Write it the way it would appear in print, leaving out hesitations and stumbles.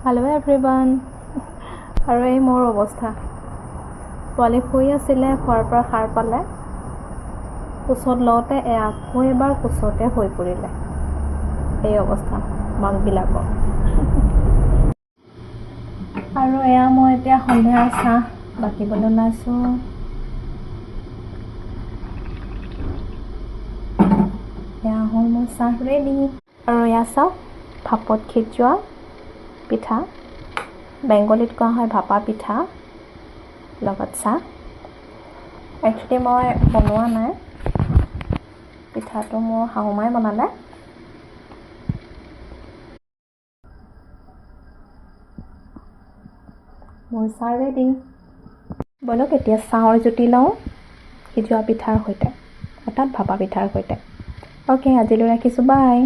hello' everyone আৰু এই মোৰ অৱস্থা পোৱালি শুই আছিলে খোৱাৰ পৰা সাৰ পালে কোচত লওঁতে আকৌ এবাৰ কোচতে হৈ পৰিলে এই অৱস্থা মাকবিলাকৰ আৰু এয়া মই এতিয়া সন্ধিয়াৰ চাহ বাকিবলৈ ওলাইছোঁ এয়া হ'ল মোৰ চাহ ৰেডি আৰু এয়া চাওক ভাপত সিজোৱা পিঠা বেংগলীত কোৱা হয় ভাপা পিঠা লগত চাহ একচুৱেলি মই বনোৱা নাই পিঠাটো মোৰ শাহুমাই বনালে মোৰ চাহ ৰেডি বলক এতিয়া চাহৰ জুতি লওঁ সিজোৱা পিঠাৰ সৈতে অৰ্থাৎ ভাপা পিঠাৰ সৈতে অ'কে আজিলৈ ৰাখিছোঁ বাই